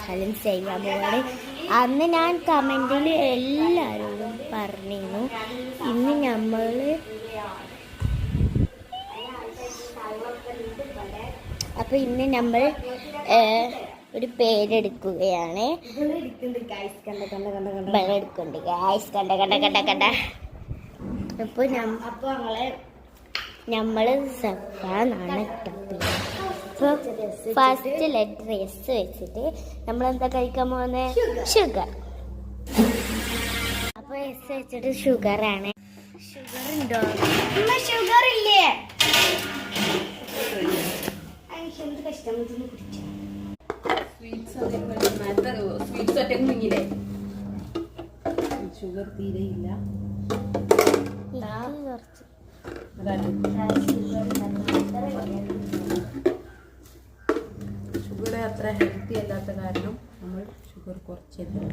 Challenge ചെയ്യാൻ പോവാണ്. അന്ന് ഞാൻ കമൻറ്റിൽ എല്ലാവരോടും പറഞ്ഞിരുന്നു. ഇന്ന് നമ്മൾ ഒരു പേരെടുക്കുകയാണ്. അപ്പോൾ നമ്മള് സഫാനാണ് ടപ്പിങ്. അപ്പോൾ ഫസ്റ്റ് ലെറ്റർ എസ് വെച്ചിട്ട് നമ്മളെന്താ കഴിക്കാൻ പോകുന്നത്? ഷുഗർ. അപ്പോൾ എസ് വെച്ചിട്ട് ഷുഗറാണ്. ഷുഗർ ഉണ്ടോ? ഷുഗർ ഇല്ലേ? ഷുഗർ തീരെയില്ല. ഷുഗർ അത്ര ഹെൽത്തി അല്ലാത്ത കാരണം നമ്മൾ ഷുഗർ കുറച്ചെടുക്കും.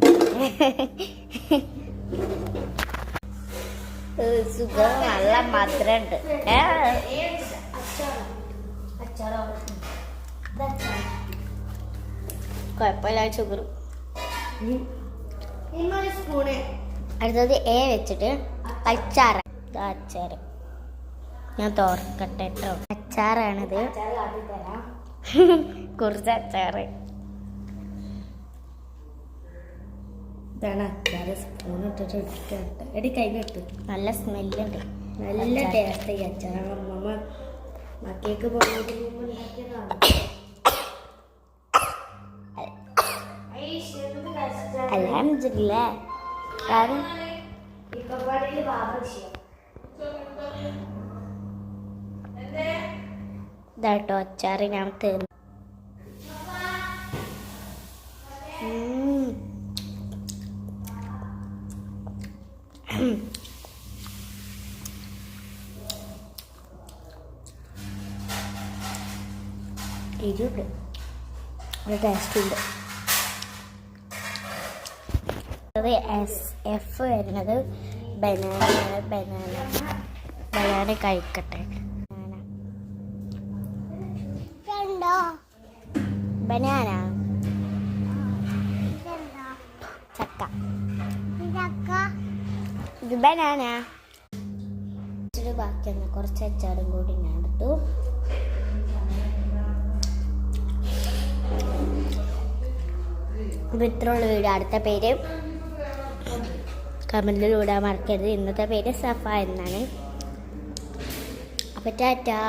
ഷുഗർ നല്ല മധുരമുണ്ട്. കുഴപ്പമില്ല ഷുഗർ. അടുത്തത് എ വെച്ചിട്ട് അച്ചാറ്. അച്ചാറ് ഞാൻ തോർക്കട്ടെ കേട്ടോ. അച്ചാറാണിത്. കുറച്ച് അച്ചാറ്. ഇതാണ് അച്ചാറ്. സ്പൂൺ ഇട്ടിട്ട് എടുക്കട്ടെ. എടി കയ്യിലിട്ട്. നല്ല സ്മെല്ലുണ്ട്. നല്ല ടേസ്റ്റ് ഈ അച്ചാറാണ്. അമ്മമ്മ മക്കേക്ക് പോകുന്നതിന് മുമ്പ് ഉണ്ടാക്കിയതാണ്. അൽഹംദുലില്ലാ. കാരണം ഇതാട്ടോ അച്ചാറ് ഞാൻ തീർന്നു. എരിവുണ്ട്, നല്ല ടേസ്റ്റ് ഉണ്ട്. അത് എഫ് വരുന്നത് ബനാനയാണ്. ബനാന കഴിക്കട്ടെ. ബനാന ചക്ക. ഇത് ബനാന. ബാക്കി കുറച്ച് അച്ചാറും കൂടി ഞാൻ എടുത്തു. ഇത്രയുള്ള വീഡിയോ. അടുത്ത പേര് കമന്റിലൂടെ മറക്കരുത്. ഇന്നത്തെ പേര് സഫ എന്നാണ്. അപ്പോൾ ടാറ്റാ.